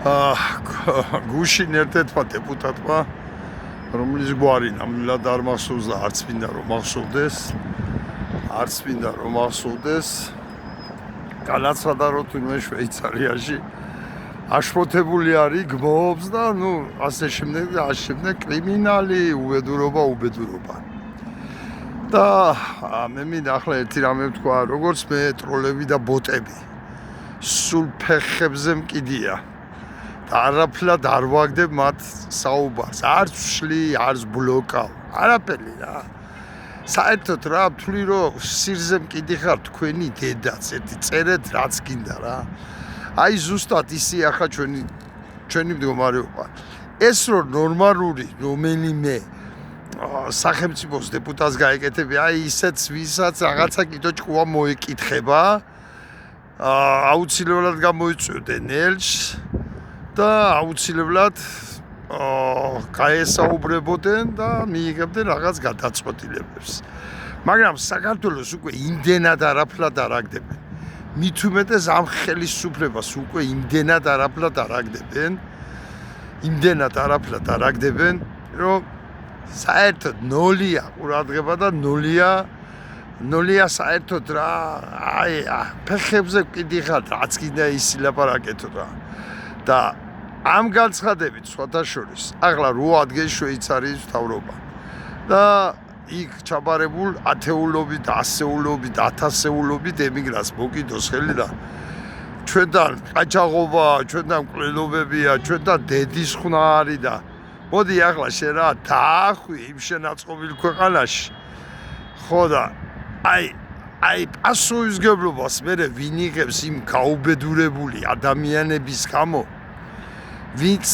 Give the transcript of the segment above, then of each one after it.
გუშინ ერთ-ერთმა დეპუტატმა, რომლის გვარი ნამდვილად არ მახსოვს და არც მინდა რომ მახსოვდეს, განაცხადა, რომ თუნდაც შვეიცარიაში აშფოთებული არის, გმობს და ასე შემდეგ და ასე შემდეგ კრიმინალი, უბედურობა. და მე მინდა ახლა ერთი რამე ვთქვა, როგორც მე ტროლები და ბოტები სულ ფეხებზე მკიდია. არაფრად არ ვაგდებ მათ საუბარს, არც ვშლი, არც ბლოკავ, არაფერი რა. საერთოდ რა ვთვლი, რომ სირზე მკიდი ხარ თქვენი დედაც, ერთი წერეთ რაც გინდა რა. აი ზუსტად ისე ახლა ჩვენი მდგომარეობა. ეს რომ ნორმალური რომელიმე სახელმწიფოს დეპუტატს გაეკეთები, აი ისეც ვისაც რაღაცა კიდო ჭკუა მოეკითხება, აუცილებლად გამოიწვევდნენ ელჩს და აუცილებლად გაესაუბრებოდნენ და მიიღებდნენ რაღაც გადაწყვეტილებებს. მაგრამ საქართველოს უკვე იმდენად არაფრად არ აგდებენ. მით უმეტეს ამ ხელისუფლებას უკვე იმდენად არაფრად არ აგდებენ, რომ საერთოდ ნოლია ყურადღება და ნოლია საერთოდ რა, აი ფეხებზე კიდი ხარ, რაც კიდე ისილაპარაკეთო რა. და ამ განცხადებით სხვათა შორის ახლა 8 ადგეს შვეიცარიის მთავრობა და იქ ჩაბარებულ ათეულობით, ასეულობით, ათასეულობით ემიგრანტს მოკიდოს ხელი და ჩვენთან ყაჩაღობა, ჩვენთან მკვლელობებია, ჩვენთან დედის ხნა არის და მოდი ახლა შენ რა დაახვი იმ შენაწყობილ ქვეყანაში. ხო და აი პასუხისმგებლობას მე ვინ იღებს იმ გაუბედურებული ადამიანების გამო, ვინც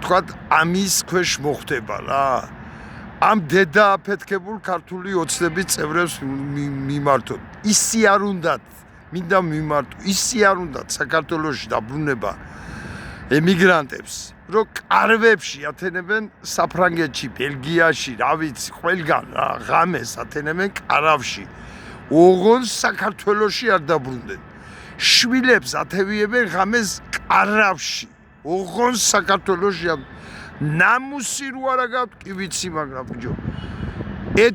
თქვა ამის ქვეშ მოხვდება რა. ამ დედააფეთქებულ ქართული ოცნების წევრებს მიმართოთ. ისი არ უნდათ, მინდა მიმართო, ისი არ უნდათ საქართველოში დაბრუნება ემიგრანტებს, რომ კარვებში ათენებენ საფრანგეთში, ბელგიაში, რა ვიცი, ყველგან რა, ღამეს ათენებენ კარავში. ოღონდ საქართველოში არ დაბრუნდნენ. შვილებს ათევიებენ ღამეს კარავში. ოღონდ საქართველოში ნამუსი რო არა გაქვთ, კი ვიცი, მაგრამ ბიჭო.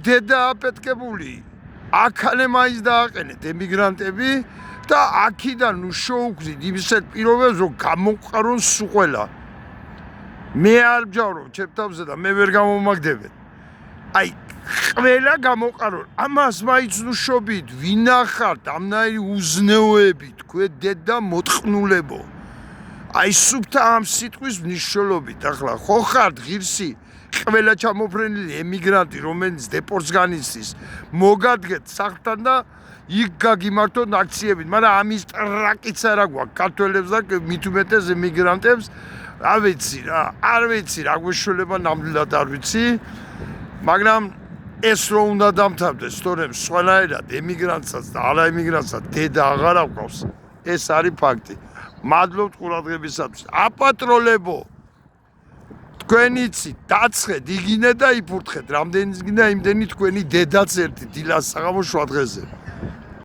დედააფეთქებული აქანე მაინც დააყენეთ ემიგრანტები და აქიდან შეუქმნით იმისეთ პირობებს, რომ გამოყარონ სულ. მე არ ვჯავრო ჩემთავზე და მე ვერ გამომაგდებენ. აი ყველა გამოყარონ. ამას მაინც ნუშობით, ვინახართ ამნაირი უზნეოები, თქვენ დედა მოტყნულებო. აი სუფთა ამ სიტყვის მნიშვნელობით ახლა ხო ხართ ღირსი ყველა ჩამოფრენილი ემიგრანტი, რომელიც დეპორტს განიცდის, მოგადგეთ სახლთან და იქ გაგიმართოთ აქციებით, მაგრამ ამის ტრაკიც არა გვაქვს ქართველებს და მით უმეტეს ემიგრანტებს. არ ვიცი რა გვეშველება, ნამდვილად არ ვიცი, მაგრამ ეს რო უნდა დამთავრდეს, თორემ სხვანაირად ემიგრანტსაც და არაემიგრანტსაც დედა აღარ აქვს, ეს არის ფაქტი. მადლობთ ყურადღებისათვის. აპატროლებო, თქვენ იცით, დაცხეთ, იგინეთ და იფურთხეთ, რამდენიც გინდა იმდენი თქვენი დედაც ერთი დილას საღამოს 7 დღეზე.